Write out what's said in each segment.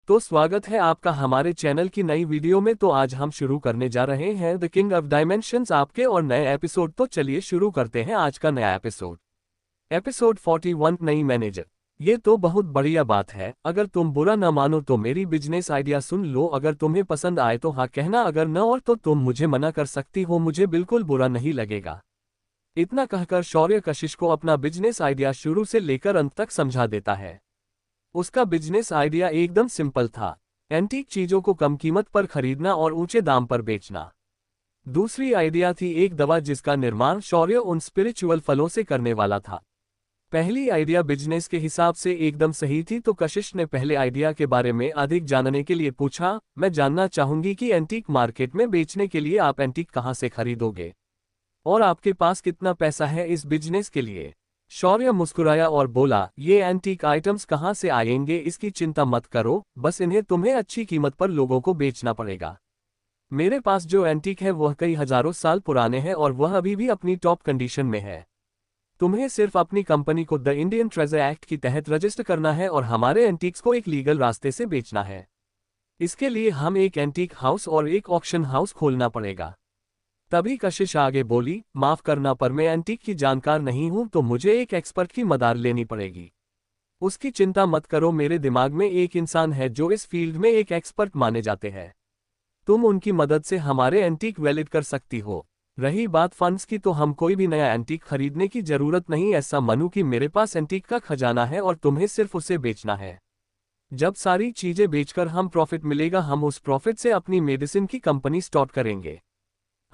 तो स्वागत है आपका हमारे चैनल की नई वीडियो में। तो आज हम शुरू करने जा रहे हैं द किंग ऑफ डायमेंशंस आपके और नए एपिसोड। तो चलिए शुरू करते हैं आज का नया एपिसोड। एपिसोड 41 नई मैनेजर। ये तो बहुत बढ़िया बात है। अगर तुम बुरा न मानो तो मेरी बिजनेस आइडिया सुन लो। अगर तुम्हें पसंद आए तो हाँ कहना, अगर न और तो तुम मुझे मना कर सकती हो, मुझे बिल्कुल बुरा नहीं लगेगा। इतना कहकर शौर्य कशिश को अपना बिजनेस आइडिया शुरू से लेकर अंत तक समझा देता है। उसका बिजनेस आइडिया एकदम सिंपल था, एंटीक चीजों को कम कीमत पर खरीदना और ऊंचे दाम पर बेचना। दूसरी आइडिया थी एक दवा जिसका निर्माण शौर्य उन स्पिरिचुअल फलों से करने वाला था। पहली आइडिया बिजनेस के हिसाब से एकदम सही थी, तो कशिश ने पहले आइडिया के बारे में अधिक जानने के लिए पूछा, मैं जानना चाहूंगी कि एंटीक मार्केट में बेचने के लिए आप एंटीक कहां से खरीदोगे और आपके पास कितना पैसा है इस बिजनेस के लिए। शौर्य मुस्कुराया और बोला, ये एंटीक आइटम्स कहाँ से आएंगे इसकी चिंता मत करो, बस इन्हें तुम्हें अच्छी कीमत पर लोगों को बेचना पड़ेगा। मेरे पास जो एंटीक है वह कई हजारों साल पुराने हैं और वह अभी भी अपनी टॉप कंडीशन में है। तुम्हें सिर्फ अपनी कंपनी को द इंडियन ट्रेजर एक्ट के तहत रजिस्टर करना है और हमारे एंटीक्स को एक लीगल रास्ते से बेचना है। इसके लिए हम एक एंटीक हाउस और एक ऑक्शन हाउस खोलना पड़ेगा। तभी कशिश आगे बोली, माफ करना पर मैं एंटीक की जानकार नहीं हूं, तो मुझे एक एक्सपर्ट की मदद लेनी पड़ेगी। उसकी चिंता मत करो, मेरे दिमाग में एक इंसान है जो इस फील्ड में एक एक्सपर्ट माने जाते हैं। तुम उनकी मदद से हमारे एंटीक वैलिड कर सकती हो। रही बात फंड्स की, तो हम कोई भी नया एंटीक खरीदने की जरूरत नहीं। ऐसा मानो कि मेरे पास एंटीक का खजाना है और तुम्हें सिर्फ उसे बेचना है। जब सारी चीजें बेचकर हम प्रॉफिट मिलेगा, हम उस प्रॉफिट से अपनी मेडिसिन की कंपनी स्टार्ट करेंगे।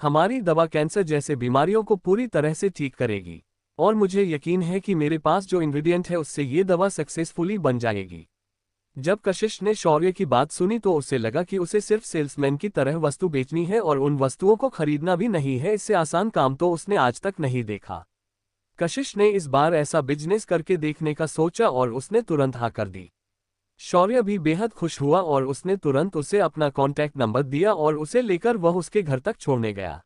हमारी दवा कैंसर जैसे बीमारियों को पूरी तरह से ठीक करेगी और मुझे यकीन है कि मेरे पास जो इंग्रेडिएंट है उससे ये दवा सक्सेसफुली बन जाएगी। जब कशिश ने शौर्य की बात सुनी तो उसे लगा कि उसे सिर्फ सेल्समैन की तरह वस्तु बेचनी है और उन वस्तुओं को खरीदना भी नहीं है। इससे आसान काम तो उसने आज तक नहीं देखा। कशिश ने इस बार ऐसा बिजनेस करके देखने का सोचा और उसने तुरंत हाँ कर दी। शौर्य भी बेहद खुश हुआ और उसने तुरंत उसे अपना कॉन्टैक्ट नंबर दिया और उसे लेकर वह उसके घर तक छोड़ने गया।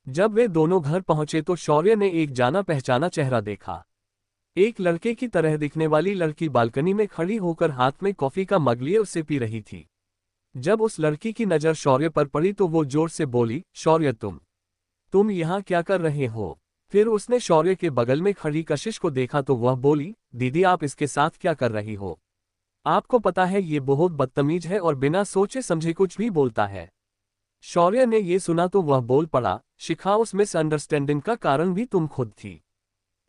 जब वे दोनों घर पहुंचे तो शौर्य ने एक जाना पहचाना चेहरा देखा। एक लड़के की तरह दिखने वाली लड़की बालकनी में खड़ी होकर हाथ में कॉफी का मग लिए उसे पी रही थी। जब उस लड़की की नजर शौर्य पर पड़ी तो वो जोर से बोली, शौर्य तुम यहाँ क्या कर रहे हो। फिर उसने शौर्य के बगल में खड़ी कशिश को देखा तो वह बोली, दीदी आप इसके साथ क्या कर रही हो। आपको पता है ये बहुत बदतमीज है और बिना सोचे समझे कुछ भी बोलता है। शौर्य ने ये सुना तो वह बोल पड़ा, शिखा उस मिसअंडरस्टैंडिंग का कारण भी तुम खुद थी।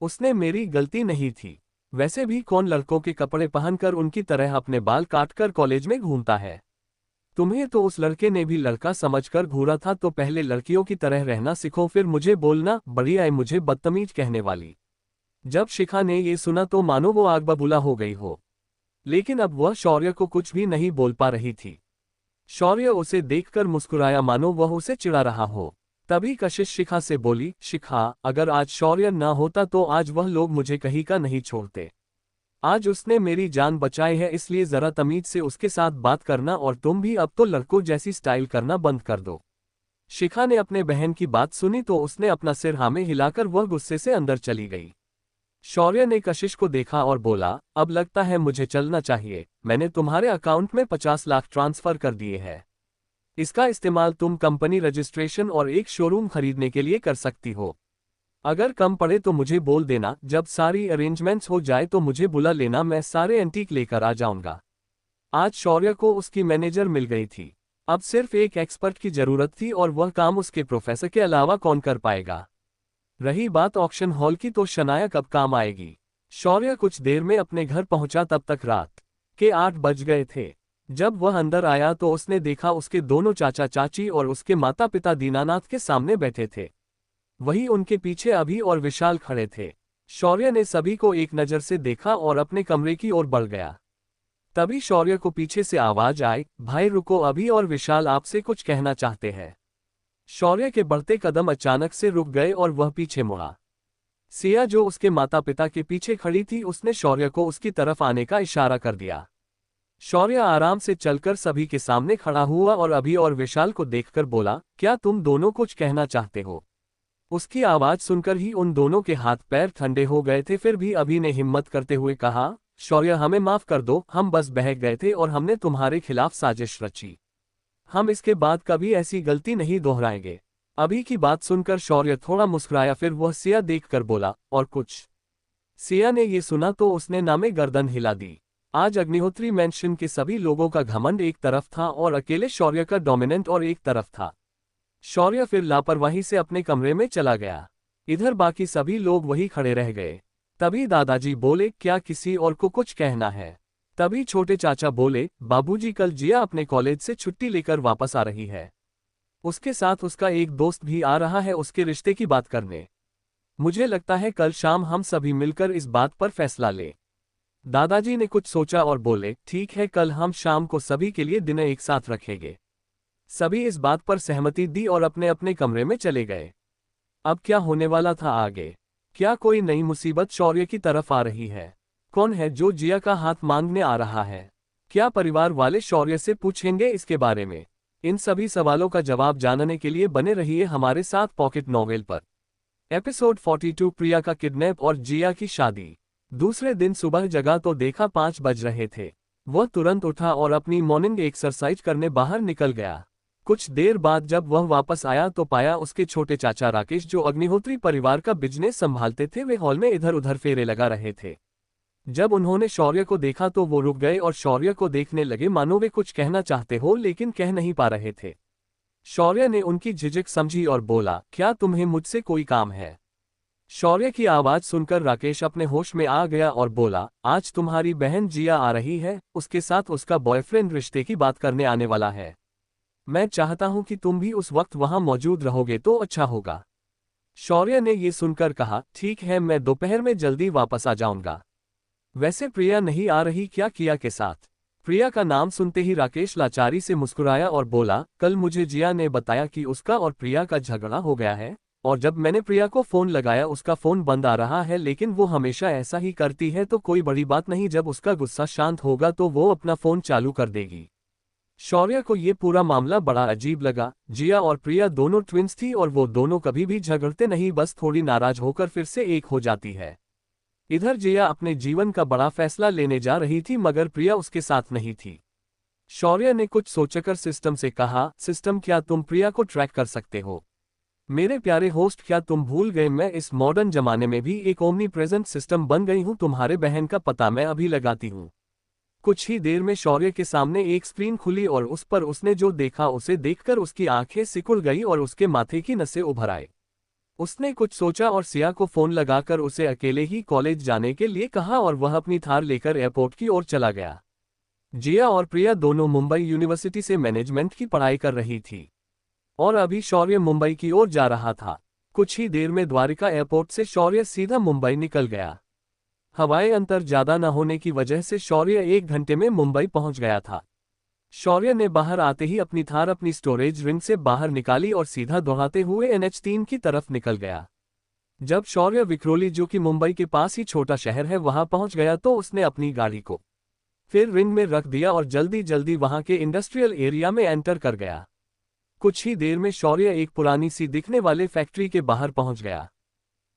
उसने मेरी गलती नहीं थी। वैसे भी कौन लड़कों के कपड़े पहनकर उनकी तरह अपने बाल काटकर कॉलेज में घूमता है। तुम्हें तो उस लड़के ने भी लड़का समझकर घूरा था, तो पहले लड़कियों की तरह रहना सीखो फिर मुझे बोलना। बढ़िया है मुझे बदतमीज कहने वाली। जब शिखा ने ये सुना तो मानो वो आग बबूला हो गई हो, लेकिन अब वह शौर्य को कुछ भी नहीं बोल पा रही थी। शौर्य उसे देखकर मुस्कुराया मानो वह उसे चिढ़ा रहा हो। तभी कशिश शिखा से बोली, शिखा अगर आज शौर्य ना होता तो आज वह लोग मुझे कहीं का नहीं छोड़ते। आज उसने मेरी जान बचाई है, इसलिए जरा तमीज से उसके साथ बात करना और तुम भी अब तो लड़कों जैसी स्टाइल करना बंद कर दो। शिखा ने अपने बहन की बात सुनी तो उसने अपना सिर हाँ में हिलाकर वह गुस्से से अंदर चली गई। शौर्य ने कशिश को देखा और बोला, अब लगता है मुझे चलना चाहिए। मैंने तुम्हारे अकाउंट में 50 लाख ट्रांसफर कर दिए हैं। इसका इस्तेमाल तुम कंपनी रजिस्ट्रेशन और एक शोरूम खरीदने के लिए कर सकती हो। अगर कम पड़े तो मुझे बोल देना, जब सारी अरेंजमेंट्स हो जाए तो मुझे बुला लेना, मैं सारे एंटीक लेकर आ जाऊंगा। आज शौर्य को उसकी मैनेजर मिल गई थी। अब सिर्फ एक एक्सपर्ट की जरूरत थी और वह काम उसके प्रोफेसर के अलावा कौन कर पाएगा। रही बात ऑक्शन हॉल की, तो शनाया कब काम आएगी। शौर्य कुछ देर में अपने घर पहुंचा, तब तक रात के 8 बज गए थे। जब वह अंदर आया तो उसने देखा उसके दोनों चाचा चाची और उसके माता पिता दीनानाथ के सामने बैठे थे। वहीं उनके पीछे अभी और विशाल खड़े थे। शौर्य ने सभी को एक नजर से देखा और अपने कमरे की ओर बढ़ गया। तभी शौर्य को पीछे से आवाज आई, भाई रुको, अभी और विशाल आपसे कुछ कहना चाहते हैं। शौर्य के बढ़ते कदम अचानक से रुक गए और वह पीछे मुड़ा। सिया जो उसके माता पिता के पीछे खड़ी थी उसने शौर्य को उसकी तरफ आने का इशारा कर दिया। शौर्य आराम से चलकर सभी के सामने खड़ा हुआ और अभी और विशाल को देखकर बोला, क्या तुम दोनों कुछ कहना चाहते हो। उसकी आवाज सुनकर ही उन दोनों के हाथ पैर ठंडे हो गए थे। फिर भी अभी ने हिम्मत करते हुए कहा, शौर्य, हमें माफ कर दो, हम बस बहक गए थे और हमने तुम्हारे खिलाफ साजिश रची। हम इसके बाद कभी ऐसी गलती नहीं दोहराएंगे। अभी की बात सुनकर शौर्य थोड़ा मुस्कुराया, फिर वह सिया देखकर बोला, और कुछ? सिया ने ये सुना तो उसने नामे गर्दन हिला दी। आज अग्निहोत्री मैंशन के सभी लोगों का घमंड एक तरफ था और अकेले शौर्य का डोमिनेंट और एक तरफ था। शौर्य फिर लापरवाही से अपने कमरे में चला गया। इधर बाकी सभी लोग वही खड़े रह गए। तभी दादाजी बोले, क्या किसी और को कुछ कहना है? तभी छोटे चाचा बोले, बाबूजी, कल जिया अपने कॉलेज से छुट्टी लेकर वापस आ रही है। उसके साथ उसका एक दोस्त भी आ रहा है उसके रिश्ते की बात करने। मुझे लगता है कल शाम हम सभी मिलकर इस बात पर फैसला लें। दादाजी ने कुछ सोचा और बोले, ठीक है, कल हम शाम को सभी के लिए डिनर एक साथ रखेंगे। सभी इस बात पर सहमति दी और अपने अपने कमरे में चले गए। अब क्या होने वाला था आगे? क्या कोई नई मुसीबत शौर्य की तरफ आ रही है? कौन है जो जिया का हाथ मांगने आ रहा है? क्या परिवार वाले शौर्य से पूछेंगे इसके बारे में? इन सभी सवालों का जवाब जानने के लिए बने रहिए हमारे साथ पॉकेट नॉवेल पर। एपिसोड 42, प्रिया का किडनैप और जिया की शादी। दूसरे दिन सुबह जगा तो देखा 5 बज रहे थे। वह तुरंत उठा और अपनी मॉर्निंग एक्सरसाइज करने बाहर निकल गया। कुछ देर बाद जब वह वापस आया तो पाया उसके छोटे चाचा राकेश, जो अग्निहोत्री परिवार का बिजनेस संभालते थे, वे हॉल में इधर उधर फेरे लगा रहे थे। जब उन्होंने शौर्य को देखा तो वो रुक गए और शौर्य को देखने लगे मानो वे कुछ कहना चाहते हो लेकिन कह नहीं पा रहे थे। शौर्य ने उनकी झिझक समझी और बोला, क्या तुम्हें मुझसे कोई काम है? शौर्य की आवाज सुनकर राकेश अपने होश में आ गया और बोला, आज तुम्हारी बहन जिया आ रही है, उसके साथ उसका बॉयफ्रेंड रिश्ते की बात करने आने वाला है। मैं चाहता हूं कि तुम भी उस वक्त वहां मौजूद रहोगे तो अच्छा होगा। शौर्य ने ये सुनकर कहा, ठीक है, मैं दोपहर में जल्दी वापस आ जाऊंगा। वैसे प्रिया नहीं आ रही क्या किया के साथ? प्रिया का नाम सुनते ही राकेश लाचारी से मुस्कुराया और बोला, कल मुझे जिया ने बताया कि उसका और प्रिया का झगड़ा हो गया है, और जब मैंने प्रिया को फोन लगाया उसका फोन बंद आ रहा है, लेकिन वो हमेशा ऐसा ही करती है तो कोई बड़ी बात नहीं, जब उसका गुस्सा शांत होगा तो वो अपना फोन चालू कर देगी। शौर्य को ये पूरा मामला बड़ा अजीब लगा। जिया और प्रिया दोनों ट्विंस थी और वो दोनों कभी भी झगड़ते नहीं, बस थोड़ी नाराज होकर फिर से एक हो जाती है। इधर जिया अपने जीवन का बड़ा फैसला लेने जा रही थी मगर प्रिया उसके साथ नहीं थी। शौर्य ने कुछ सोचकर सिस्टम से कहा, सिस्टम, क्या तुम प्रिया को ट्रैक कर सकते हो? मेरे प्यारे होस्ट, क्या तुम भूल गए मैं इस मॉडर्न जमाने में भी एक ओमनी प्रेजेंट सिस्टम बन गई हूं। तुम्हारे बहन का पता मैं अभी लगाती हूं। कुछ ही देर में शौर्य के सामने एक स्क्रीन खुली और उस पर उसने जो देखा उसे देखकर उसकी आंखें सिकुड़ गई और उसके माथे की नसें उभर आई। उसने कुछ सोचा और सिया को फोन लगाकर उसे अकेले ही कॉलेज जाने के लिए कहा और वह अपनी थार लेकर एयरपोर्ट की ओर चला गया। जिया और प्रिया दोनों मुंबई यूनिवर्सिटी से मैनेजमेंट की पढ़ाई कर रही थी और अभी शौर्य मुंबई की ओर जा रहा था। कुछ ही देर में द्वारिका एयरपोर्ट से शौर्य सीधा मुंबई निकल गया। हवाई अंतर ज्यादा न होने की वजह से शौर्य 1 घंटे में मुंबई पहुंच गया था। शौर्य ने बाहर आते ही अपनी थार अपनी स्टोरेज रिंग से बाहर निकाली और सीधा दौड़ाते हुए NH3 की तरफ निकल गया। जब शौर्य विक्रोली, जो कि मुंबई के पास ही छोटा शहर है, वहां पहुंच गया तो उसने अपनी गाड़ी को फिर रिंग में रख दिया और जल्दी जल्दी वहां के इंडस्ट्रियल एरिया में एंटर कर गया। कुछ ही देर में शौर्य एक पुरानी सी दिखने वाले फैक्ट्री के बाहर पहुंच गया।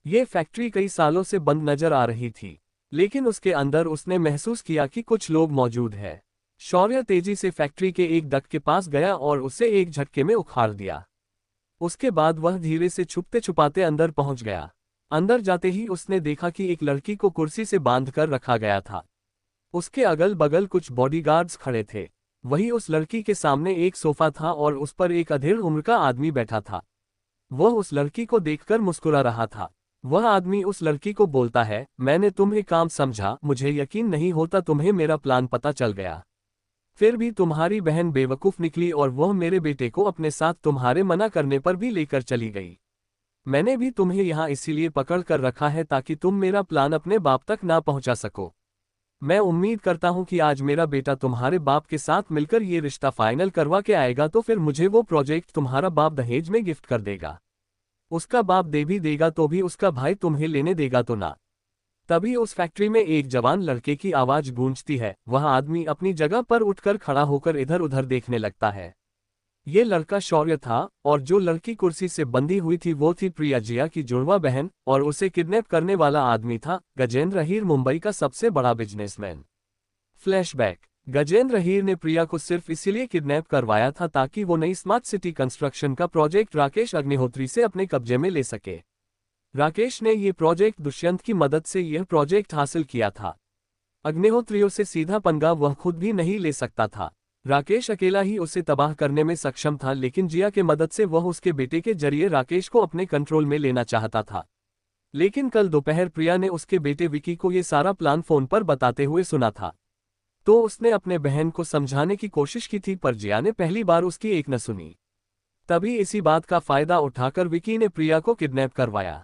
ये फैक्ट्री कई सालों से बंद नजर आ रही थी, लेकिन उसके अंदर उसने महसूस किया कि कुछ लोग मौजूद हैं। शौर्य तेजी से फैक्ट्री के एक डक्ट के पास गया और उसे एक झटके में उखाड़ दिया। उसके बाद वह धीरे से छुपते छुपाते अंदर पहुंच गया। अंदर जाते ही उसने देखा कि एक लड़की को कुर्सी से बांध कर रखा गया था। उसके अगल बगल कुछ बॉडीगार्ड्स खड़े थे। वहीं उस लड़की के सामने एक सोफा था और उस पर एक अधेड़ उम्र का आदमी बैठा था। वह उस लड़की को देखकर मुस्कुरा रहा था। वह आदमी उस लड़की को बोलता है, मैंने तुम्हें काम समझा, मुझे यकीन नहीं होता तुम्हें मेरा प्लान पता चल गया। फिर भी तुम्हारी बहन बेवकूफ़ निकली और वह मेरे बेटे को अपने साथ तुम्हारे मना करने पर भी लेकर चली गई। मैंने भी तुम्हें यहाँ इसीलिए पकड़ कर रखा है ताकि तुम मेरा प्लान अपने बाप तक ना पहुँचा सको। मैं उम्मीद करता हूँ कि आज मेरा बेटा तुम्हारे बाप के साथ मिलकर ये रिश्ता फाइनल करवा के आएगा तो फिर मुझे वो प्रोजेक्ट तुम्हारा बाप दहेज में गिफ्ट कर देगा। उसका बाप दे भी देगा तो भी उसका भाई तुम्हें लेने देगा तो ना। तभी उस फैक्ट्री में एक जवान लड़के की आवाज गूंजती है। वह आदमी अपनी जगह पर उठकर खड़ा होकर इधर उधर देखने लगता है। ये लड़का शौर्य था, और जो लड़की कुर्सी से बंधी हुई थी वो थी प्रिया जिया की जुड़वा बहन, और उसे किडनैप करने वाला आदमी था गजेंद्र हीर, मुंबई का सबसे बड़ा बिजनेसमैन। फ्लैशबैक। गजेंद्र हीर ने प्रिया को सिर्फ इसीलिए किडनैप करवाया था ताकि वो नई स्मार्ट सिटी कंस्ट्रक्शन का प्रोजेक्ट राकेश अग्निहोत्री से अपने कब्जे में ले सके। राकेश ने ये प्रोजेक्ट दुष्यंत की मदद से यह प्रोजेक्ट हासिल किया था। अग्निहोत्रियों से सीधा पंगा वह खुद भी नहीं ले सकता था। राकेश अकेला ही उसे तबाह करने में सक्षम था, लेकिन जिया के मदद से वह उसके बेटे के जरिए राकेश को अपने कंट्रोल में लेना चाहता था। लेकिन कल दोपहर प्रिया ने उसके बेटे विकी को ये सारा प्लान फोन पर बताते हुए सुना था। तो उसने अपने बहन को समझाने की कोशिश की थी, पर जिया ने पहली बार उसकी एक न सुनी। तभी इसी बात का फायदा उठाकर विकी ने प्रिया को किडनैप करवाया।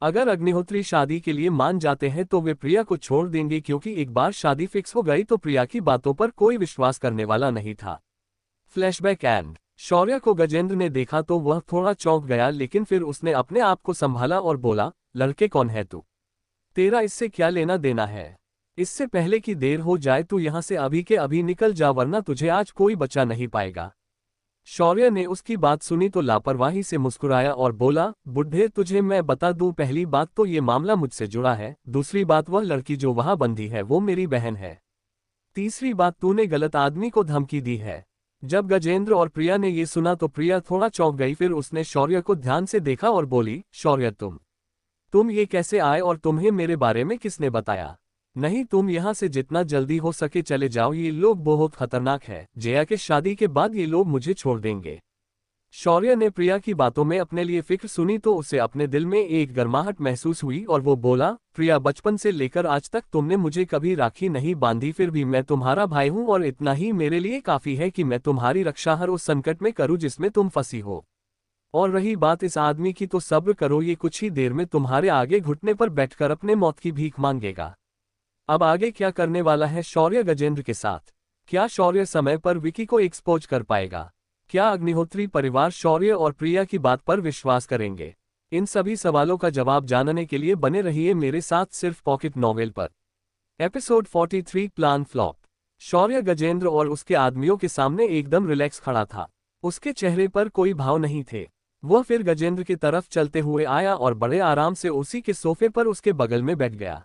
अगर अग्निहोत्री शादी के लिए मान जाते हैं तो वे प्रिया को छोड़ देंगे, क्योंकि एक बार शादी फिक्स हो गई तो प्रिया की बातों पर कोई विश्वास करने वाला नहीं था। Flashback and. शौर्य को गजेंद्र ने देखा तो वह थोड़ा चौंक गया, लेकिन फिर उसने अपने आप को संभाला और बोला, लड़के कौन है तू? तेरा इससे क्या लेना देना है? इससे पहले कि देर हो जाए तू यहाँ से अभी के अभी निकल जा, वरना तुझे आज कोई बचा नहीं पाएगा। शौर्य ने उसकी बात सुनी तो लापरवाही से मुस्कुराया और बोला, बुढ़े तुझे मैं बता दूं, पहली बात तो ये मामला मुझसे जुड़ा है, दूसरी बात वह लड़की जो वहां बंधी है वो मेरी बहन है, तीसरी बात तूने गलत आदमी को धमकी दी है। जब गजेंद्र और प्रिया ने ये सुना तो प्रिया थोड़ा चौंक गई, फिर उसने शौर्य को ध्यान से देखा और बोली, शौर्य तुम ये कैसे आए और तुम्हें मेरे बारे में किसने बताया? नहीं, तुम यहाँ से जितना जल्दी हो सके चले जाओ, ये लोग बहुत खतरनाक है, जया के शादी के बाद ये लोग मुझे छोड़ देंगे। शौर्य ने प्रिया की बातों में अपने लिए फिक्र सुनी तो उसे अपने दिल में एक गर्माहट महसूस हुई और वो बोला, प्रिया बचपन से लेकर आज तक तुमने मुझे कभी राखी नहीं बांधी, फिर भी मैं तुम्हारा भाई हूँ और इतना ही मेरे लिए काफी है कि मैं तुम्हारी रक्षा हर उस संकट में करूँ जिसमें तुम फंसी हो। और रही बात इस आदमी की, तो सब्र करो, ये कुछ ही देर में तुम्हारे आगे घुटने पर बैठकर अपने मौत की भीख मांगेगा। अब आगे क्या करने वाला है शौर्य गजेंद्र के साथ? क्या शौर्य समय पर विकी को एक्सपोज कर पाएगा? क्या अग्निहोत्री परिवार शौर्य और प्रिया की बात पर विश्वास करेंगे? इन सभी सवालों का जवाब जानने के लिए बने रहिए मेरे साथ सिर्फ पॉकेट नॉवेल पर। Episode 43 plan flop. Shaurya Gajendra और उसके आदमियों के सामने एकदम रिलैक्स खड़ा था। उसके चेहरे पर कोई भाव नहीं थे। वह फिर गजेंद्र की तरफ चलते हुए आया और बड़े आराम से उसी के सोफे पर उसके बगल में बैठ गया।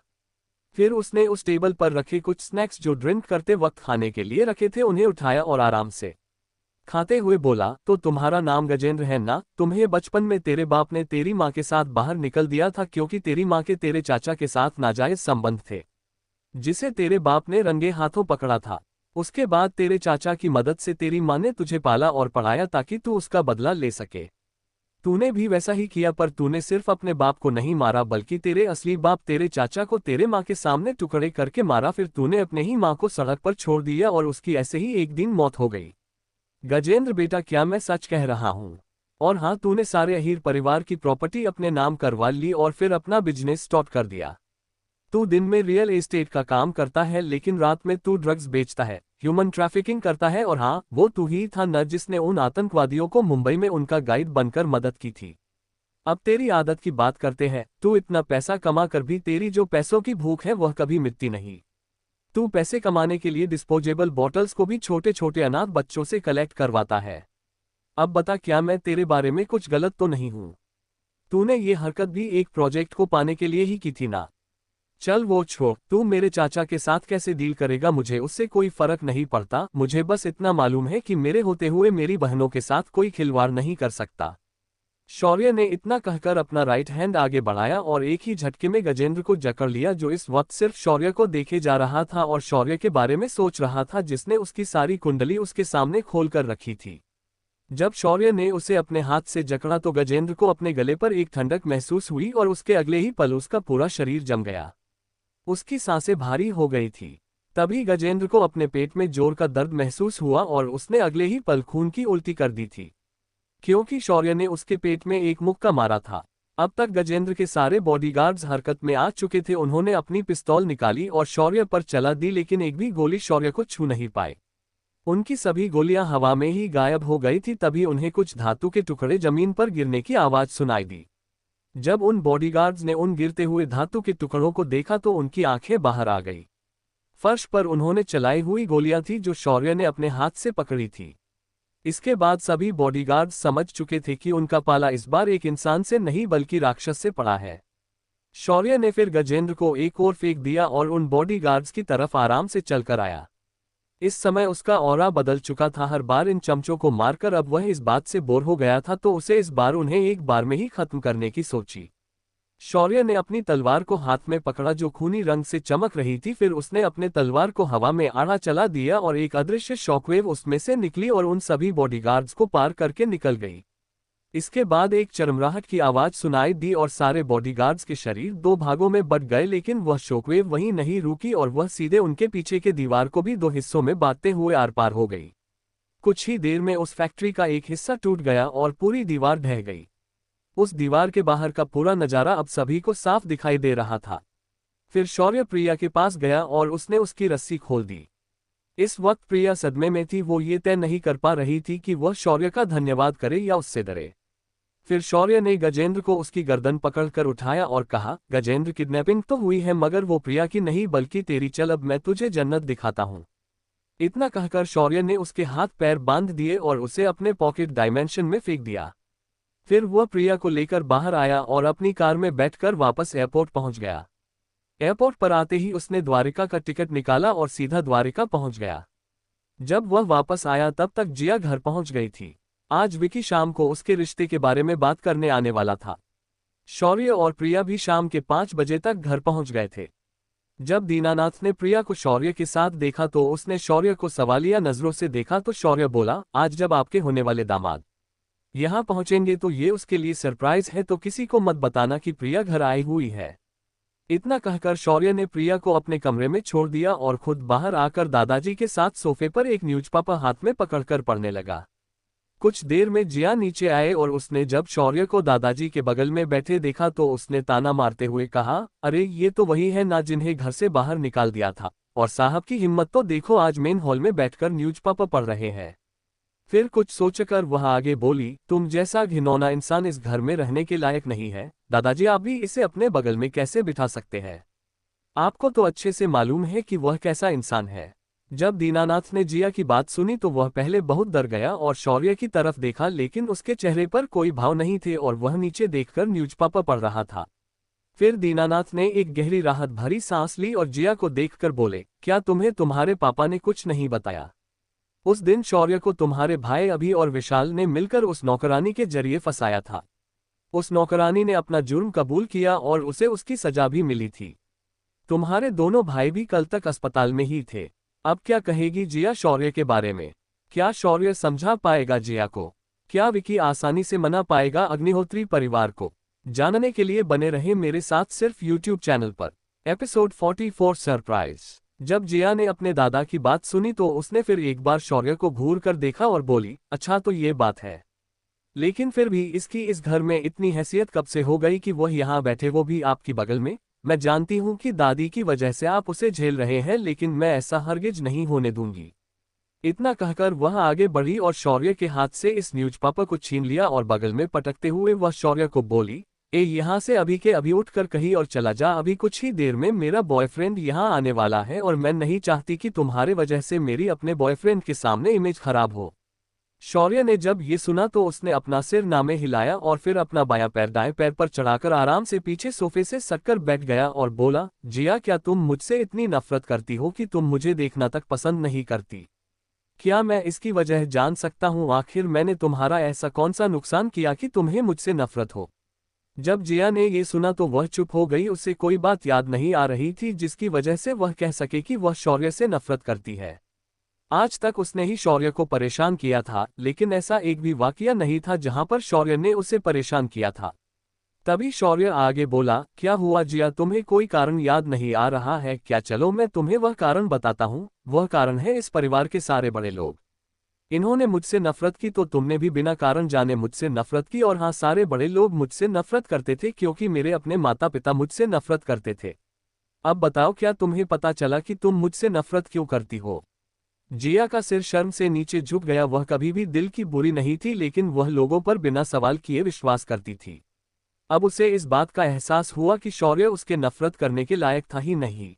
फिर उसने उस टेबल पर रखे कुछ स्नैक्स जो ड्रिंक करते वक्त खाने के लिए रखे थे उन्हें उठाया और आराम से खाते हुए बोला, तो तुम्हारा नाम गजेंद्र है ना? तुम्हें बचपन में तेरे बाप ने तेरी माँ के साथ बाहर निकल दिया था क्योंकि तेरी माँ के तेरे चाचा के साथ नाजायज संबंध थे, जिसे तेरे बाप ने रंगे हाथों पकड़ा था। उसके बाद तेरे चाचा की मदद से तेरी माँ ने तुझे पाला और पढ़ाया ताकि तू उसका बदला ले सके। तूने भी वैसा ही किया, पर तूने सिर्फ अपने बाप को नहीं मारा बल्कि तेरे असली बाप तेरे चाचा को तेरे माँ के सामने टुकड़े करके मारा। फिर तूने अपने ही माँ को सड़क पर छोड़ दिया और उसकी ऐसे ही एक दिन मौत हो गई। गजेंद्र बेटा, क्या मैं सच कह रहा हूँ? और हाँ, तूने सारे अहीर परिवार की प्रॉपर्टी अपने नाम करवा ली और फिर अपना बिजनेस स्टार्ट कर दिया। तू दिन में रियल एस्टेट का काम करता है, लेकिन रात में तू ड्रग्स बेचता है, ह्यूमन ट्रैफिकिंग करता है। और हाँ, वो तू ही था न जिसने उन आतंकवादियों को मुंबई में उनका गाइड बनकर मदद की थी। अब तेरी आदत की बात करते हैं। तू इतना पैसा कमा कर भी तेरी जो पैसों की भूख है वह कभी मिटती नहीं। तू पैसे कमाने के लिए डिस्पोजेबल बॉटल्स को भी छोटे छोटे अनाथ बच्चों से कलेक्ट करवाता है। अब बता, क्या मैं तेरे बारे में कुछ गलत तो नहीं हूँ? तूने ये हरकत भी एक प्रोजेक्ट को पाने के लिए ही की थी ना? चल वो छोड़, तू मेरे चाचा के साथ कैसे डील करेगा मुझे उससे कोई फर्क नहीं पड़ता। मुझे बस इतना मालूम है कि मेरे होते हुए मेरी बहनों के साथ कोई खिलवाड़ नहीं कर सकता। शौर्य ने इतना कहकर अपना राइट हैंड आगे बढ़ाया और एक ही झटके में गजेंद्र को जकड़ लिया, जो इस वक्त सिर्फ शौर्य को देखे जा रहा था और शौर्य के बारे में सोच रहा था, जिसने उसकी सारी कुंडली उसके सामने खोलकर रखी थी। जब शौर्य ने उसे अपने हाथ से जकड़ा तो गजेंद्र को अपने गले पर एक ठंडक महसूस हुई और उसके अगले ही पल उसका पूरा शरीर जम गया। उसकी सांसें भारी हो गई थी। तभी गजेंद्र को अपने पेट में जोर का दर्द महसूस हुआ और उसने अगले ही पल खून की उल्टी कर दी थी, क्योंकि शौर्य ने उसके पेट में एक मुक्का मारा था। अब तक गजेंद्र के सारे बॉडीगार्ड्स हरकत में आ चुके थे। उन्होंने अपनी पिस्तौल निकाली और शौर्य पर चला दी, लेकिन एक भी गोली शौर्य को छू नहीं पाई। उनकी सभी गोलियां हवा में ही गायब हो गई थी। तभी उन्हें कुछ धातु के टुकड़े जमीन पर गिरने की आवाज सुनाई दी। जब उन बॉडीगार्ड्स ने उन गिरते हुए धातु के टुकड़ों को देखा तो उनकी आंखें बाहर आ गई। फर्श पर उन्होंने चलाई हुई गोलियां थी जो शौर्य ने अपने हाथ से पकड़ी थी। इसके बाद सभी बॉडीगार्ड्स समझ चुके थे कि उनका पाला इस बार एक इंसान से नहीं बल्कि राक्षस से पड़ा है। शौर्य ने फिर गजेंद्र को एक और फेंक दिया और उन बॉडीगार्ड्स की तरफ आराम से चलकर आया। इस समय उसका ऑरा बदल चुका था। हर बार इन चमचों को मारकर अब वह इस बात से बोर हो गया था, तो उसे इस बार उन्हें एक बार में ही खत्म करने की सोची। शौर्य ने अपनी तलवार को हाथ में पकड़ा जो खूनी रंग से चमक रही थी। फिर उसने अपने तलवार को हवा में आड़ा चला दिया और एक अदृश्य शॉकवेव उसमें से निकली और उन सभी बॉडीगार्ड्स को पार करके निकल गई। इसके बाद एक चरमराहट की आवाज सुनाई दी और सारे बॉडीगार्ड्स के शरीर दो भागों में बट गए, लेकिन वह शॉकवेव वहीं नहीं रुकी और वह सीधे उनके पीछे के दीवार को भी दो हिस्सों में बांटते हुए आर पार हो गई। कुछ ही देर में उस फैक्ट्री का एक हिस्सा टूट गया और पूरी दीवार ढह गई। उस दीवार के बाहर का पूरा नजारा अब सभी को साफ दिखाई दे रहा था। फिर शौर्य प्रिया के पास गया और उसने उसकी रस्सी खोल दी। इस वक्त प्रिया सदमे में थी। वो ये तय नहीं कर पा रही थी कि वह शौर्य का धन्यवाद करे या उससे डरे। फिर शौर्य ने गजेंद्र को उसकी गर्दन पकड़कर उठाया और कहा, गजेंद्र, किडनैपिंग तो हुई है मगर वो प्रिया की नहीं बल्कि तेरी। चल अब मैं तुझे जन्नत दिखाता हूँ। इतना कहकर शौर्य ने उसके हाथ पैर बांध दिए और उसे अपने पॉकेट डायमेंशन में फेंक दिया। फिर वह प्रिया को लेकर बाहर आया और अपनी कार में बैठकर वापस एयरपोर्ट पहुंच गया। एयरपोर्ट पर आते ही उसने द्वारिका का टिकट निकाला और सीधा द्वारिका पहुंच गया। जब वह वापस आया तब तक जिया घर पहुंच गई थी। आज विकी शाम को उसके रिश्ते के बारे में बात करने आने वाला था। शौर्य और प्रिया भी शाम के 5 बजे तक घर पहुंच गए थे। जब दीनानाथ ने प्रिया को शौर्य के साथ देखा तो उसने शौर्य को सवालिया नजरों से देखा तो शौर्य बोला, आज जब आपके होने वाले दामाद यहाँ पहुंचेंगे तो ये उसके लिए सरप्राइज है, तो किसी को मत बताना कि प्रिया घर आई हुई है। इतना कहकर शौर्य ने प्रिया को अपने कमरे में छोड़ दिया और खुद बाहर आकर दादाजी के साथ सोफे पर एक न्यूज़पेपर हाथ में पकड़कर पढ़ने लगा। कुछ देर में जिया नीचे आए और उसने जब शौर्य को दादाजी के बगल में बैठे देखा तो उसने ताना मारते हुए कहा, अरे ये तो वही है ना जिन्हें घर से बाहर निकाल दिया था। और साहब की हिम्मत तो देखो, आज मेन हॉल में बैठकर न्यूज़पेपर पढ़ रहे हैं। फिर कुछ सोचकर वह आगे बोली, तुम जैसा घिनौना इंसान इस घर में रहने के लायक नहीं है। दादाजी, आप भी इसे अपने बगल में कैसे बिठा सकते हैं? आपको तो अच्छे से मालूम है कि वह कैसा इंसान है। जब दीनानाथ ने जिया की बात सुनी तो वह पहले बहुत डर गया और शौर्य की तरफ देखा, लेकिन उसके चेहरे पर कोई भाव नहीं थे और वह नीचे देखकर न्यूज़पेपर पढ़ रहा था। फिर दीनानाथ ने एक गहरी राहत भरी सांस ली और जिया को देखकर बोले, क्या तुम्हें तुम्हारे पापा ने कुछ नहीं बताया? उस दिन शौर्य को तुम्हारे भाई अभी और विशाल ने मिलकर उस नौकरानी के जरिए फंसाया था। उस नौकरानी ने अपना जुर्म कबूल किया और उसे उसकी सजा भी मिली थी। तुम्हारे दोनों भाई भी कल तक अस्पताल में ही थे। अब क्या कहेगी जिया शौर्य के बारे में? क्या शौर्य समझा पाएगा जिया को? क्या विकी आसानी से मना पाएगा अग्निहोत्री परिवार को? जानने के लिए बने रहे मेरे साथ सिर्फ यूट्यूब चैनल पर। Episode 44 surprise. जब जिया ने अपने दादा की बात सुनी तो उसने फिर एक बार शौर्य को घूर कर देखा और बोली, अच्छा तो ये बात है, लेकिन फिर भी इसकी इस घर में इतनी हैसियत कब से हो गई कि वह यहाँ बैठे, वो भी आपकी बगल में? मैं जानती हूँ कि दादी की वजह से आप उसे झेल रहे हैं, लेकिन मैं ऐसा हरगिज नहीं होने दूंगी। इतना कहकर वह आगे बढ़ी और शौर्य के हाथ से इस न्यूज़पेपर को छीन लिया और बगल में पटकते हुए वह शौर्य को बोली, यहाँ से अभी के अभी उठकर कहीं और चला जा। अभी कुछ ही देर में मेरा बॉयफ्रेंड यहाँ आने वाला है और मैं नहीं चाहती कि तुम्हारे वजह से मेरी अपने बॉयफ्रेंड के सामने इमेज खराब हो। शौर्य ने जब ये सुना तो उसने अपना सिर नामे हिलाया और फिर अपना बायां पैर दाएं पैर पर चढ़ाकर आराम से पीछे सोफे से सटकर बैठ गया और बोला, जिया, क्या तुम मुझसे इतनी नफरत करती हो कि तुम मुझे देखना तक पसंद नहीं करती? क्या मैं इसकी वजह जान सकता हूँ? आखिर मैंने तुम्हारा ऐसा कौन सा नुकसान किया कि तुम्हें मुझसे नफरत हो? जब जिया ने ये सुना तो वह चुप हो गई। उसे कोई बात याद नहीं आ रही थी जिसकी वजह से वह कह सके कि वह शौर्य से नफरत करती है। आज तक उसने ही शौर्य को परेशान किया था, लेकिन ऐसा एक भी वाकया नहीं था जहां पर शौर्य ने उसे परेशान किया था। तभी शौर्य आगे बोला, क्या हुआ जिया, तुम्हें कोई कारण याद नहीं आ रहा है क्या? चलो मैं तुम्हें वह कारण बताता हूँ। वह कारण है इस परिवार के सारे बड़े लोग। इन्होंने मुझसे नफरत की तो तुमने भी बिना कारण जाने मुझसे नफरत की। और हाँ, सारे बड़े लोग मुझसे नफरत करते थे क्योंकि मेरे अपने माता पिता मुझसे नफरत करते थे। अब बताओ, क्या तुम्हें पता चला कि तुम मुझसे नफरत क्यों करती हो? जिया का सिर शर्म से नीचे झुक गया। वह कभी भी दिल की बुरी नहीं थी, लेकिन वह लोगों पर बिना सवाल किए विश्वास करती थी। अब उसे इस बात का एहसास हुआ कि शौर्य उसके नफरत करने के लायक था ही नहीं।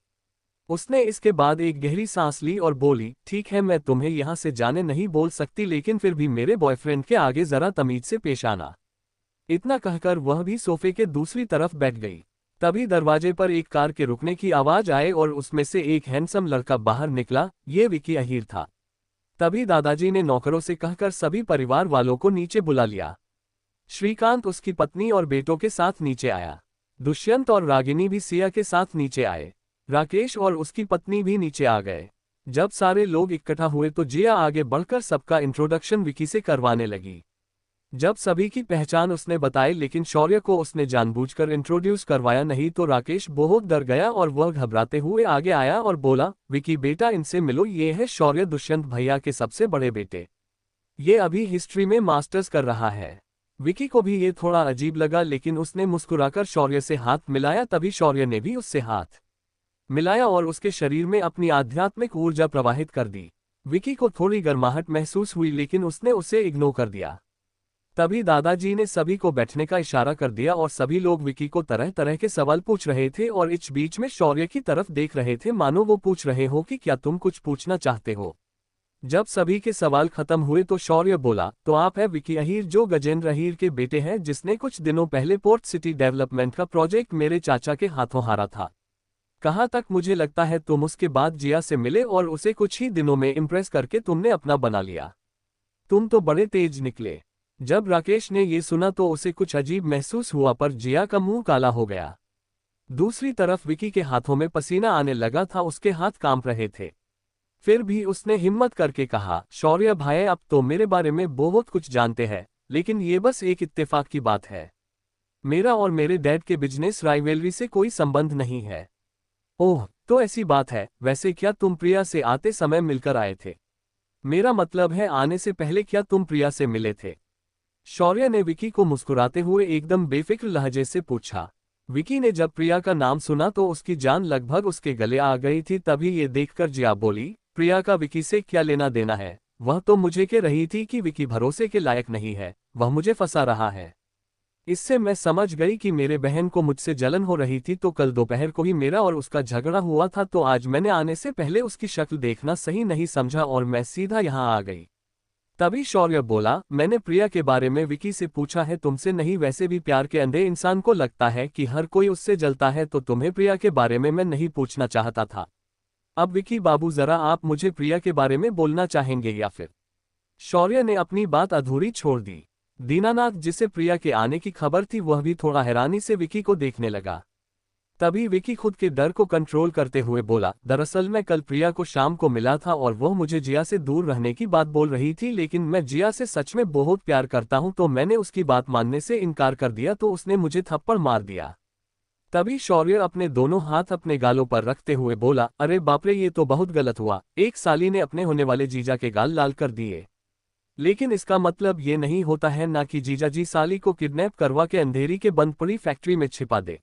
उसने इसके बाद एक गहरी सांस ली और बोली, ठीक है, मैं तुम्हें यहाँ से जाने नहीं बोल सकती, लेकिन फिर भी मेरे बॉयफ्रेंड के आगे जरा तमीज से पेश आना। इतना कहकर वह भी सोफे के दूसरी तरफ बैठ गई। तभी दरवाजे पर एक कार के रुकने की आवाज आए और उसमें से एक हैंडसम लड़का बाहर निकला। ये विकी अहीर था। तभी दादाजी ने नौकरों से कहकर सभी परिवार वालों को नीचे बुला लिया। श्रीकांत उसकी पत्नी और बेटों के साथ नीचे आया। दुष्यंत और रागिनी भी सिया के साथ नीचे आए। राकेश और उसकी पत्नी भी नीचे आ गए। जब सारे लोग इकट्ठा हुए तो जिया आगे बढ़कर सबका इंट्रोडक्शन विकी से करवाने लगी। जब सभी की पहचान उसने बताई, लेकिन शौर्य को उसने जानबूझकर इंट्रोड्यूस करवाया नहीं, तो राकेश बहुत डर गया और वह घबराते हुए आगे आया और बोला, विकी बेटा, इनसे मिलो, ये है शौर्य, दुष्यंत भैया के सबसे बड़े बेटे। ये अभी हिस्ट्री में मास्टर्स कर रहा है। विकी को भी ये थोड़ा अजीब लगा, लेकिन उसने मुस्कुराकर शौर्य से हाथ मिलाया। तभी शौर्य ने भी उससे हाथ मिलाया और उसके शरीर में अपनी आध्यात्मिक ऊर्जा प्रवाहित कर दी। विकी को थोड़ी गर्माहट महसूस हुई, लेकिन उसने उसे इग्नोर कर दिया। तभी दादाजी ने सभी को बैठने का इशारा कर दिया और सभी लोग विकी को तरह तरह के सवाल पूछ रहे थे और इस बीच में शौर्य की तरफ देख रहे थे, मानो वो पूछ रहे हो कि क्या तुम कुछ पूछना चाहते हो। जब सभी के सवाल खत्म हुए तो शौर्य बोला, तो आप है विकी अहीर, जो गजेंद्र अहीर के बेटे हैं, जिसने कुछ दिनों पहले पोर्ट सिटी डेवलपमेंट का प्रोजेक्ट मेरे चाचा के हाथों हारा था। कहाँ तक मुझे लगता है तुम उसके बाद जिया से मिले और उसे कुछ ही दिनों में इम्प्रेस करके तुमने अपना बना लिया। तुम तो बड़े तेज निकले। जब राकेश ने ये सुना तो उसे कुछ अजीब महसूस हुआ, पर जिया का मुंह काला हो गया। दूसरी तरफ विकी के हाथों में पसीना आने लगा था, उसके हाथ कांप रहे थे। फिर भी उसने हिम्मत करके कहा, शौर्य भाई, अब तो मेरे बारे में बहुत कुछ जानते हैं, लेकिन ये बस एक इत्तेफाक की बात है। मेरा और मेरे डैड के बिजनेस राइवलरी से कोई संबंध नहीं है। ओह, तो ऐसी बात है। वैसे क्या तुम प्रिया से आते समय मिलकर आए थे? मेरा मतलब है, आने से पहले क्या तुम प्रिया से मिले थे? शौर्य ने विकी को मुस्कुराते हुए एकदम बेफिक्र लहजे से पूछा। विकी ने जब प्रिया का नाम सुना तो उसकी जान लगभग उसके गले आ गई थी। तभी ये देखकर जिया बोली, प्रिया का विकी से क्या लेना देना है? वह तो मुझे कह रही थी कि विकी भरोसे के लायक नहीं है, वह मुझे फंसा रहा है। इससे मैं समझ गई कि मेरे बहन को मुझसे जलन हो रही थी, तो कल दोपहर को ही मेरा और उसका झगड़ा हुआ था, तो आज मैंने आने से पहले उसकी शक्ल देखना सही नहीं समझा और मैं सीधा यहाँ आ गई। तभी शौर्य बोला, मैंने प्रिया के बारे में विकी से पूछा है, तुमसे नहीं। वैसे भी प्यार के अंधे इंसान को लगता है कि हर कोई उससे जलता है, तो तुम्हें प्रिया के बारे में मैं नहीं पूछना चाहता था। अब विकी बाबू, जरा आप मुझे प्रिया के बारे में बोलना चाहेंगे या फिर? शौर्य ने अपनी बात अधूरी छोड़ दी। दीनानाथ, जिसे प्रिया के आने की खबर थी, वह भी थोड़ा हैरानी से विकी को देखने लगा। तभी विकी खुद के डर को कंट्रोल करते हुए बोला, दरअसल मैं कल प्रिया को शाम को मिला था और वह मुझे जिया से दूर रहने की बात बोल रही थी, लेकिन मैं जिया से सच में बहुत प्यार करता हूं, तो मैंने उसकी बात मानने से इनकार कर दिया, तो उसने मुझे थप्पड़ मार दिया। तभी शौर्य अपने दोनों हाथ अपने गालों पर रखते हुए बोला, अरे बापरे, ये तो बहुत गलत हुआ। एक साली ने अपने होने वाले जीजा के गाल लाल कर दिए। लेकिन इसका मतलब ये नहीं होता है ना कि जीजा जी साली को किडनैप करवा के अंधेरी के बंद पड़ी फैक्ट्री में छिपा दे।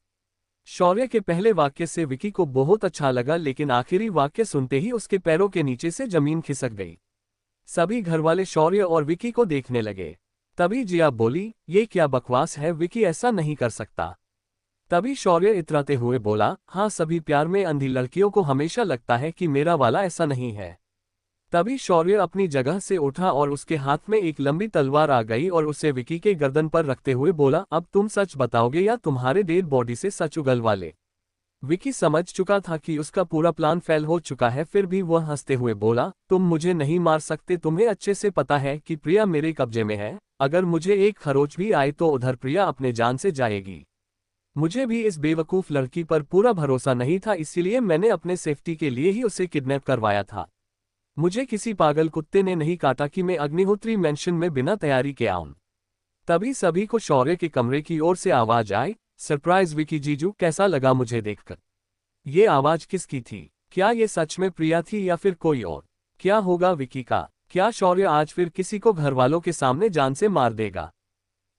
शौर्य के पहले वाक्य से विकी को बहुत अच्छा लगा, लेकिन आखिरी वाक्य सुनते ही उसके पैरों के नीचे से जमीन खिसक गई। सभी घरवाले शौर्य और विकी को देखने लगे। तभी जिया बोली, ये क्या बकवास है, विकी ऐसा नहीं कर सकता। तभी शौर्य इतराते हुए बोला, हाँ, सभी प्यार में अंधी लड़कियों को हमेशा लगता है कि मेरा वाला ऐसा नहीं है। तभी शौर्य अपनी जगह से उठा और उसके हाथ में एक लंबी तलवार आ गई और उसे विकी के गर्दन पर रखते हुए बोला, अब तुम सच बताओगे या तुम्हारे डेड बॉडी से सच उगलवा ले? विकी समझ चुका था कि उसका पूरा प्लान फेल हो चुका है, फिर भी वह हंसते हुए बोला, तुम मुझे नहीं मार सकते। तुम्हें अच्छे से पता है कि प्रिया मेरे कब्जे में है। अगर मुझे एक खरोच भी आए तो उधर प्रिया अपने जान से जाएगी। मुझे भी इस बेवकूफ लड़की पर पूरा भरोसा नहीं था, इसीलिए मैंने अपने सेफ्टी के लिए ही उसे किडनैप करवाया था। मुझे किसी पागल कुत्ते ने नहीं काटा कि मैं अग्निहोत्री मैंशन में बिना तैयारी के आऊं। तभी सभी को शौर्य के कमरे की ओर से आवाज आई, सरप्राइज विकी जीजू, कैसा लगा मुझे देखकर? ये आवाज किसकी थी? क्या ये सच में प्रिया थी या फिर कोई और? क्या होगा विकी का? क्या शौर्य आज फिर किसी को घरवालों के सामने जान से मार देगा?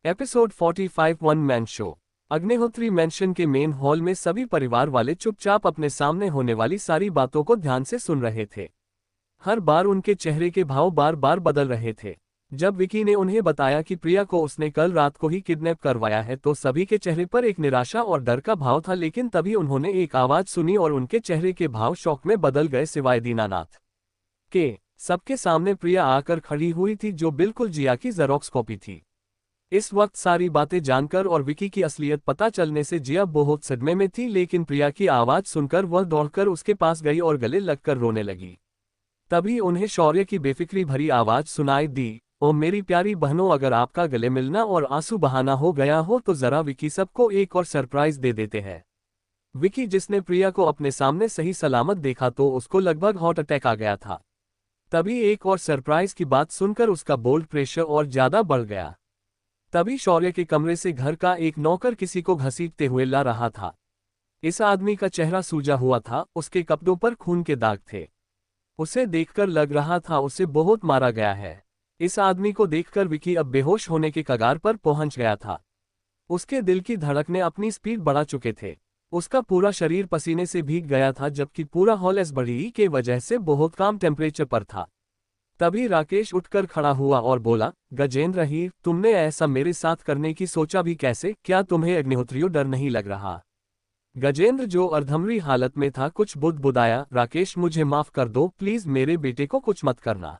Episode 45 one man show. Agnihotri mention के मेन हॉल में सभी परिवार वाले चुपचाप अपने सामने होने वाली सारी बातों को ध्यान से सुन रहे थे। हर बार उनके चेहरे के भाव बार बार बदल रहे थे। जब विकी ने उन्हें बताया कि प्रिया को उसने कल रात को ही किडनैप करवाया है तो सभी के चेहरे पर एक निराशा और डर का भाव था, लेकिन तभी उन्होंने एक आवाज सुनी और उनके चेहरे के भाव शौक में बदल गए सिवाय दीनानाथ के। सबके सामने प्रिया आकर खड़ी हुई थी जो बिल्कुल जिया की जेरोक्स कॉपी थी। इस वक्त सारी बातें जानकर और विकी की असलियत पता चलने से जिया बहुत सदमे में थी, लेकिन प्रिया की आवाज सुनकर वह दौड़कर उसके पास गई और गले लगकर रोने लगी। तभी उन्हें शौर्य की बेफिक्री भरी आवाज सुनाई दी, ओ मेरी प्यारी बहनों, अगर आपका गले मिलना और आंसू बहाना हो गया हो तो जरा विकी सबको एक और सरप्राइज दे देते हैं। विकी, जिसने प्रिया को अपने सामने सही सलामत देखा तो उसको लगभग हार्ट अटैक आ गया था। तभी एक और सरप्राइज की बात सुनकर उसका ब्लड प्रेशर और ज्यादा बढ़ गया। तभी शौर्य के कमरे से घर का एक नौकर किसी को घसीटते हुए ला रहा था। इस आदमी का चेहरा सूजा हुआ था, उसके कपड़ों पर खून के दाग थे। उसे देखकर लग रहा था उसे बहुत मारा गया है। इस आदमी को देखकर विकी अब बेहोश होने के कगार पर पहुंच गया था। उसके दिल की धड़कनें अपनी स्पीड बढ़ा चुके थे। उसका पूरा शरीर पसीने से भीग गया था, जबकि पूरा हॉल इस बढ़ी के वजह से बहुत कम टेम्परेचर पर था। तभी राकेश उठकर खड़ा हुआ और बोला, गजेंद्र हीर, तुमने ऐसा मेरे साथ करने की सोचा भी कैसे? क्या तुम्हें अग्निहोत्रियों डर नहीं लग रहा? गजेंद्र, जो अर्धमरी हालत में था, कुछ बुदबुदाया, राकेश मुझे माफ कर दो प्लीज, मेरे बेटे को कुछ मत करना।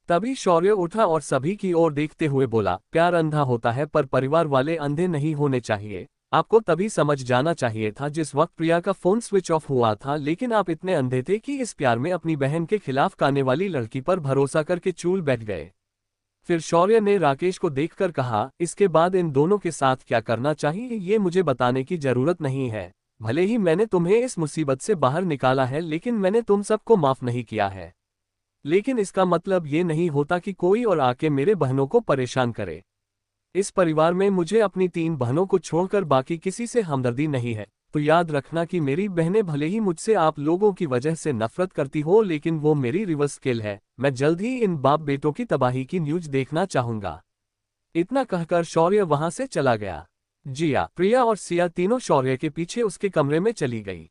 तभी शौर्य उठा और सभी की ओर देखते हुए बोला, प्यार अंधा होता है पर परिवार वाले अंधे नहीं होने चाहिए। आपको तभी समझ जाना चाहिए था जिस वक्त प्रिया का फोन स्विच ऑफ हुआ था, लेकिन आप इतने अंधे थे कि इस प्यार में अपनी बहन के खिलाफ गाने वाली लड़की पर भरोसा करके चूल बैठ गए। फिर शौर्य ने राकेश को देखकर कहा, इसके बाद इन दोनों के साथ क्या करना चाहिए ये मुझे बताने की जरूरत नहीं है। भले ही मैंने तुम्हें इस मुसीबत से बाहर निकाला है, लेकिन मैंने तुम सबको माफ नहीं किया है। लेकिन इसका मतलब ये नहीं होता कि कोई और आके मेरे बहनों को परेशान करे। इस परिवार में मुझे अपनी 3 बहनों को छोड़कर बाकी किसी से हमदर्दी नहीं है, तो याद रखना कि मेरी बहनें भले ही मुझसे आप लोगों की वजह से नफरत करती हो, लेकिन वो मेरी रिवर्स स्केल है। मैं जल्द ही इन बाप बेटों की तबाही की न्यूज देखना चाहूंगा। इतना कहकर शौर्य वहां से चला गया। जिया, प्रिया और सिया तीनों शौर्य के पीछे उसके कमरे में चली गई।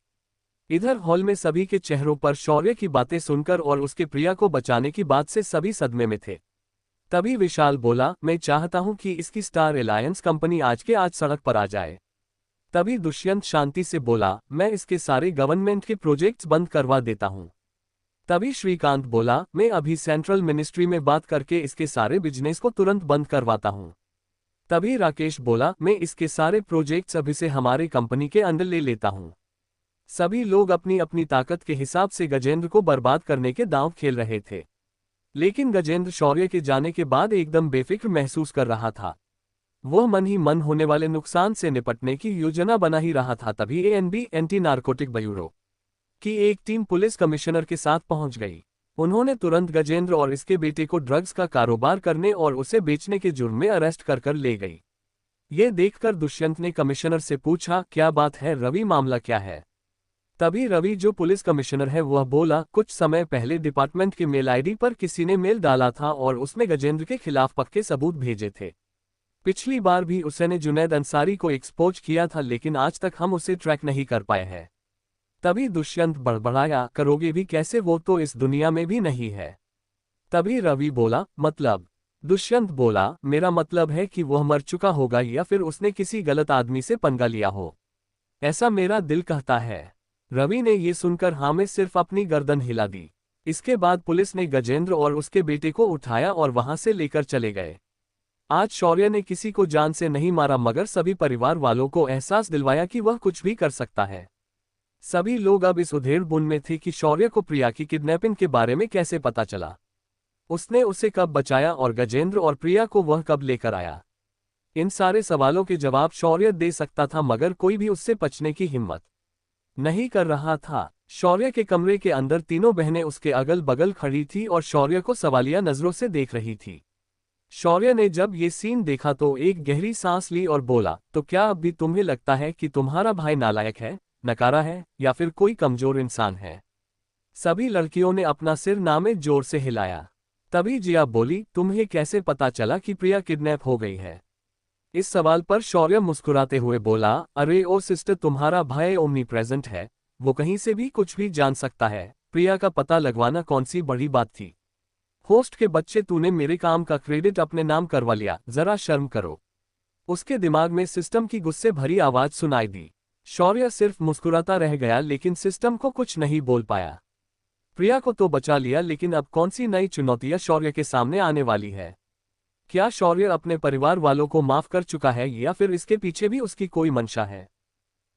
इधर हॉल में सभी के चेहरों पर शौर्य की बातें सुनकर और उसके प्रिया को बचाने की बात से सभी सदमे में थे। तभी विशाल बोला, मैं चाहता हूं कि इसकी स्टार एलायंस कंपनी आज के आज सड़क पर आ जाए। तभी दुष्यंत शांति से बोला, मैं इसके सारे गवर्नमेंट के प्रोजेक्ट्स बंद करवा देता हूं। तभी श्रीकांत बोला, मैं अभी सेंट्रल मिनिस्ट्री में बात करके इसके सारे बिजनेस को तुरंत बंद करवाता हूं। तभी राकेश बोला, मैं इसके सारे प्रोजेक्ट्स अभी से हमारे कंपनी के अंदर ले लेता हूं। सभी लोग अपनी अपनी ताकत के हिसाब से गजेंद्र को बर्बाद करने के दांव खेल रहे थे, लेकिन गजेंद्र शौर्य के जाने के बाद एकदम बेफिक्र महसूस कर रहा था। वह मन ही मन होने वाले नुकसान से निपटने की योजना बना ही रहा था। तभी एएनबी एंटी नारकोटिक ब्यूरो की एक टीम पुलिस कमिश्नर के साथ पहुंच गई। उन्होंने तुरंत गजेंद्र और इसके बेटे को ड्रग्स का कारोबार करने और उसे बेचने के जुर्म में अरेस्ट कर ले गई। ये देखकर दुष्यंत ने कमिश्नर से पूछा, क्या बात है रवि, मामला क्या है? तभी रवि, जो पुलिस कमिश्नर है, वह बोला, कुछ समय पहले डिपार्टमेंट के मेल आईडी पर किसी ने मेल डाला था और उसमें गजेंद्र के खिलाफ पक्के सबूत भेजे थे। पिछली बार भी उसने जुनैद अंसारी को एक्सपोज किया था, लेकिन आज तक हम उसे ट्रैक नहीं कर पाए हैं। तभी दुष्यंत बड़बड़ाया, करोगे भी कैसे, वो तो इस दुनिया में भी नहीं है। तभी रवि बोला, मतलब? दुष्यंत बोला, मेरा मतलब है कि वह मर चुका होगा या फिर उसने किसी गलत आदमी से पंगा लिया हो, ऐसा मेरा दिल कहता है। रवि ने ये सुनकर हाँ में सिर्फ अपनी गर्दन हिला दी। इसके बाद पुलिस ने गजेंद्र और उसके बेटे को उठाया और वहां से लेकर चले गए। आज शौर्य ने किसी को जान से नहीं मारा, मगर सभी परिवार वालों को एहसास दिलवाया कि वह कुछ भी कर सकता है। सभी लोग अब इस उधेड़-बुन में थे कि शौर्य को प्रिया की किडनैपिंग के बारे में कैसे पता चला, उसने उसे कब बचाया और गजेंद्र और प्रिया को वह कब लेकर आया। इन सारे सवालों के जवाब शौर्य दे सकता था, मगर कोई भी उससे बचने की हिम्मत नहीं कर रहा था। शौर्य के कमरे के अंदर तीनों बहनें उसके अगल बगल खड़ी थी और शौर्य को सवालिया नजरों से देख रही थी। शौर्य ने जब ये सीन देखा तो एक गहरी सांस ली और बोला, तो क्या अब भी तुम्हें लगता है कि तुम्हारा भाई नालायक है, नकारा है, या फिर कोई कमजोर इंसान है? सभी लड़कियों ने अपना सिर नामे जोर से हिलाया। तभी जिया बोली, तुम्हें कैसे पता चला कि प्रिया किडनैप हो गई है? इस सवाल पर शौर्य मुस्कुराते हुए बोला, अरे ओ सिस्टर, तुम्हारा भाई ओमनी प्रेजेंट है, वो कहीं से भी कुछ भी जान सकता है। प्रिया का पता लगवाना कौन सी बड़ी बात थी? होस्ट के बच्चे, तूने मेरे काम का क्रेडिट अपने नाम करवा लिया, जरा शर्म करो। उसके दिमाग में सिस्टम की गुस्से भरी आवाज सुनाई दी। शौर्य सिर्फ मुस्कुराता रह गया, लेकिन सिस्टम को कुछ नहीं बोल पाया। प्रिया को तो बचा लिया, लेकिन अब कौन सी नई चुनौतियां शौर्य के सामने आने वाली है? क्या शौर्य अपने परिवार वालों को माफ कर चुका है, या फिर इसके पीछे भी उसकी कोई मंशा है?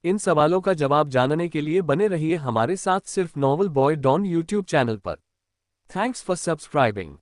इन सवालों का जवाब जानने के लिए बने रहिए हमारे साथ सिर्फ novel boy don YouTube channel पर। Thanks for subscribing.